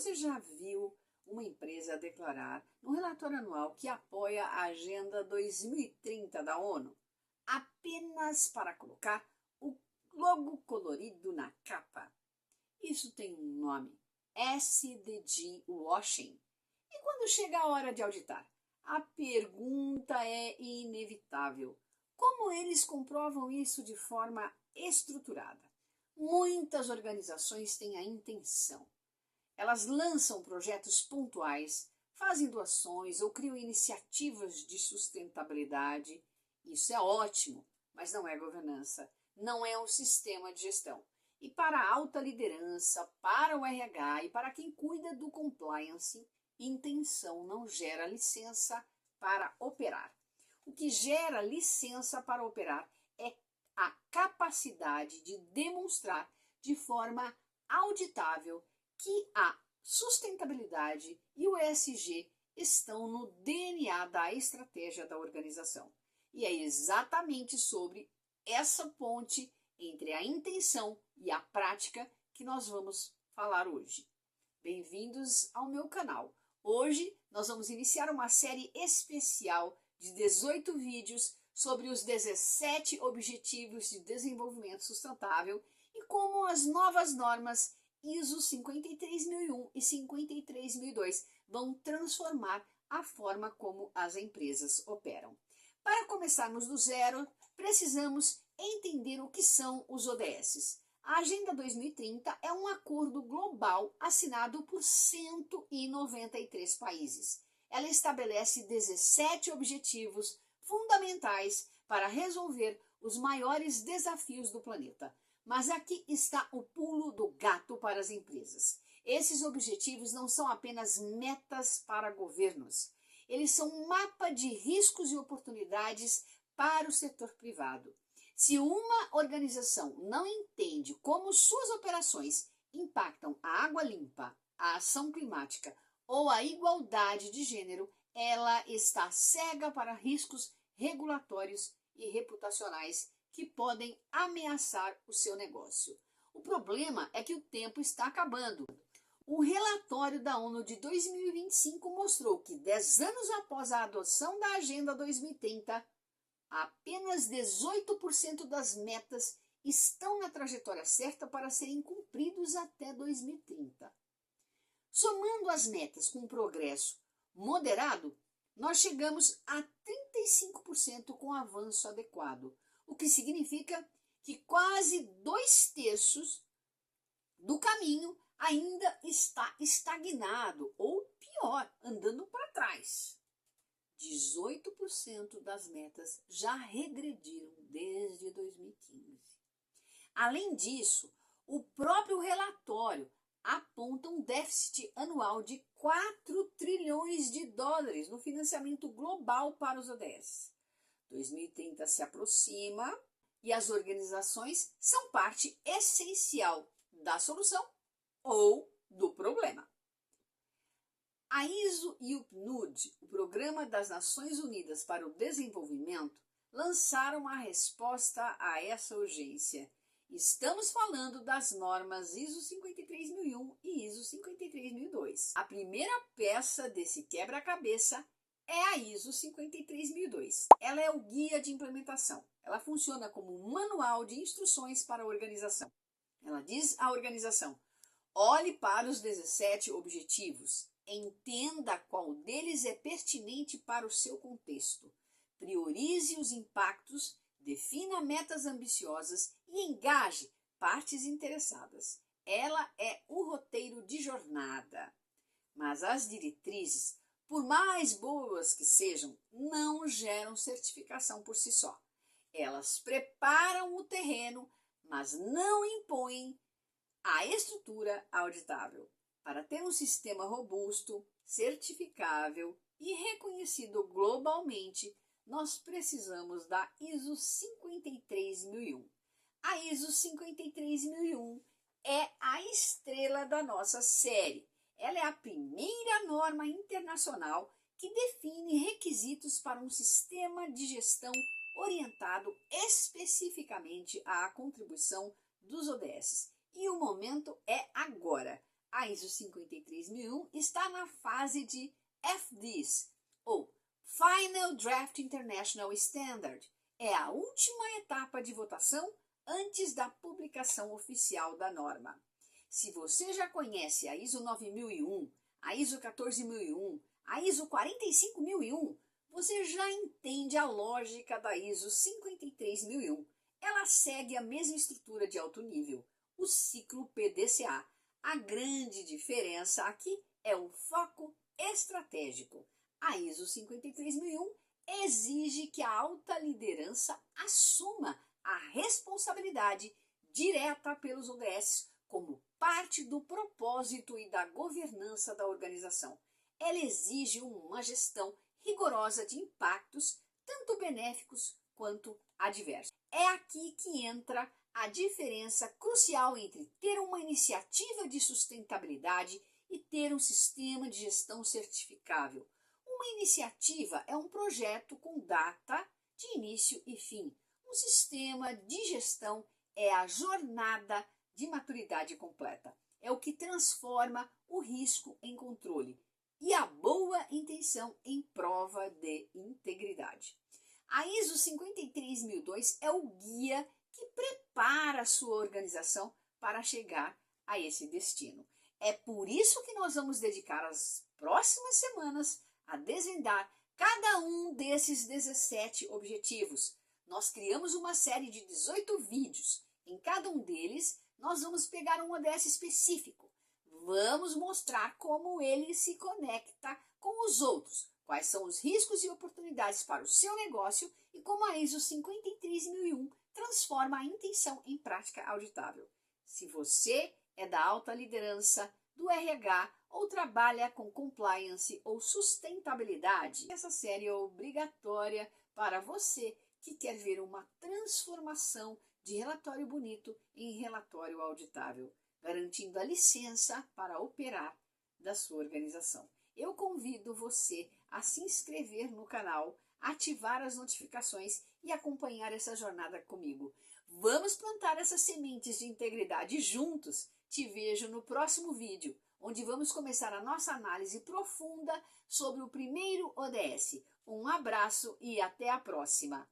Você já viu uma empresa declarar no relatório anual que apoia a Agenda 2030 da ONU apenas para colocar o logo colorido na capa? Isso tem um nome: SDG washing. E quando chega a hora de auditar, a pergunta é inevitável: como eles comprovam isso de forma estruturada? Muitas organizações têm a intenção. Elas lançam projetos pontuais, fazem doações ou criam iniciativas de sustentabilidade. Isso é ótimo, mas não é governança, não é um sistema de gestão. E para a alta liderança, para o RH e para quem cuida do compliance, intenção não gera licença para operar. O que gera licença para operar é a capacidade de demonstrar de forma auditável que a sustentabilidade e o ESG estão no DNA da estratégia da organização. E é exatamente sobre essa ponte entre a intenção e a prática que nós vamos falar hoje. Bem-vindos ao meu canal. Hoje nós vamos iniciar uma série especial de 18 vídeos sobre os 17 Objetivos de Desenvolvimento Sustentável e como as novas normas ISO 53001 e 53002 vão transformar a forma como as empresas operam. Para começarmos do zero, precisamos entender o que são os ODS. A Agenda 2030 é um acordo global assinado por 193 países. Ela estabelece 17 objetivos fundamentais para resolver os maiores desafios do planeta. Mas aqui está o pulo do gato para as empresas. Esses objetivos não são apenas metas para governos. Eles são um mapa de riscos e oportunidades para o setor privado. Se uma organização não entende como suas operações impactam a água limpa, a ação climática ou a igualdade de gênero, ela está cega para riscos regulatórios e reputacionais que podem ameaçar o seu negócio. O problema é que o tempo está acabando. O relatório da ONU de 2025 mostrou que 10 anos após a adoção da Agenda 2030, apenas 18% das metas estão na trajetória certa para serem cumpridos até 2030. Somando as metas com progresso moderado, nós chegamos a 35% com avanço adequado, o que significa que quase 2/3 do caminho ainda está estagnado, ou pior, andando para trás. 18% das metas já regrediram desde 2015. Além disso, o próprio relatório aponta um déficit anual de 4 trilhões de dólares no financiamento global para os ODS. 2030 se aproxima e as organizações são parte essencial da solução ou do problema. A ISO e o PNUD, o Programa das Nações Unidas para o Desenvolvimento, lançaram a resposta a essa urgência. Estamos falando das normas ISO 53001 e ISO 53002. A primeira peça desse quebra-cabeça é a ISO 53002. Ela é o guia de implementação. Ela funciona como um manual de instruções para a organização. Ela diz à organização: olhe para os 17 objetivos, entenda qual deles é pertinente para o seu contexto, priorize os impactos, defina metas ambiciosas e engaje partes interessadas. Ela é o roteiro de jornada. Mas as diretrizes, por mais boas que sejam, não geram certificação por si só. Elas preparam o terreno, mas não impõem a estrutura auditável. Para ter um sistema robusto, certificável e reconhecido globalmente, nós precisamos da ISO 53001. A ISO 53001 é a estrela da nossa série. Ela é a primeira norma internacional que define requisitos para um sistema de gestão orientado especificamente à contribuição dos ODS. E o momento é agora. A ISO 53001 está na fase de FDIS, ou Final Draft International Standard. É a última etapa de votação antes da publicação oficial da norma. Se você já conhece a ISO 9001, a ISO 14001, a ISO 45001, você já entende a lógica da ISO 53001. Ela segue a mesma estrutura de alto nível, o ciclo PDCA. A grande diferença aqui é o foco estratégico. A ISO 53001 exige que a alta liderança assuma a responsabilidade direta pelos ODS como parte do propósito e da governança da organização. Ela exige uma gestão rigorosa de impactos, tanto benéficos quanto adversos. É aqui que entra a diferença crucial entre ter uma iniciativa de sustentabilidade e ter um sistema de gestão certificável. Uma iniciativa é um projeto com data de início e fim. Um sistema de gestão é a jornada de maturidade completa. É o que transforma o risco em controle e a boa intenção em prova de integridade. A ISO 53002 é o guia que prepara a sua organização para chegar a esse destino. É por isso que nós vamos dedicar as próximas semanas a desvendar cada um desses 17 objetivos. Nós criamos uma série de 18 vídeos. Em cada um deles, nós vamos pegar um ODS específico. Vamos mostrar como ele se conecta com os outros, quais são os riscos e oportunidades para o seu negócio e como a ISO 53001 transforma a intenção em prática auditável. Se você é da alta liderança, do RH ou trabalha com compliance ou sustentabilidade, essa série é obrigatória para você que quer ver uma transformação de relatório bonito em relatório auditável, garantindo a licença para operar da sua organização. Eu convido você a se inscrever no canal, ativar as notificações e acompanhar essa jornada comigo. Vamos plantar essas sementes de integridade juntos. Te vejo no próximo vídeo, onde vamos começar a nossa análise profunda sobre o primeiro ODS. Um abraço e até a próxima!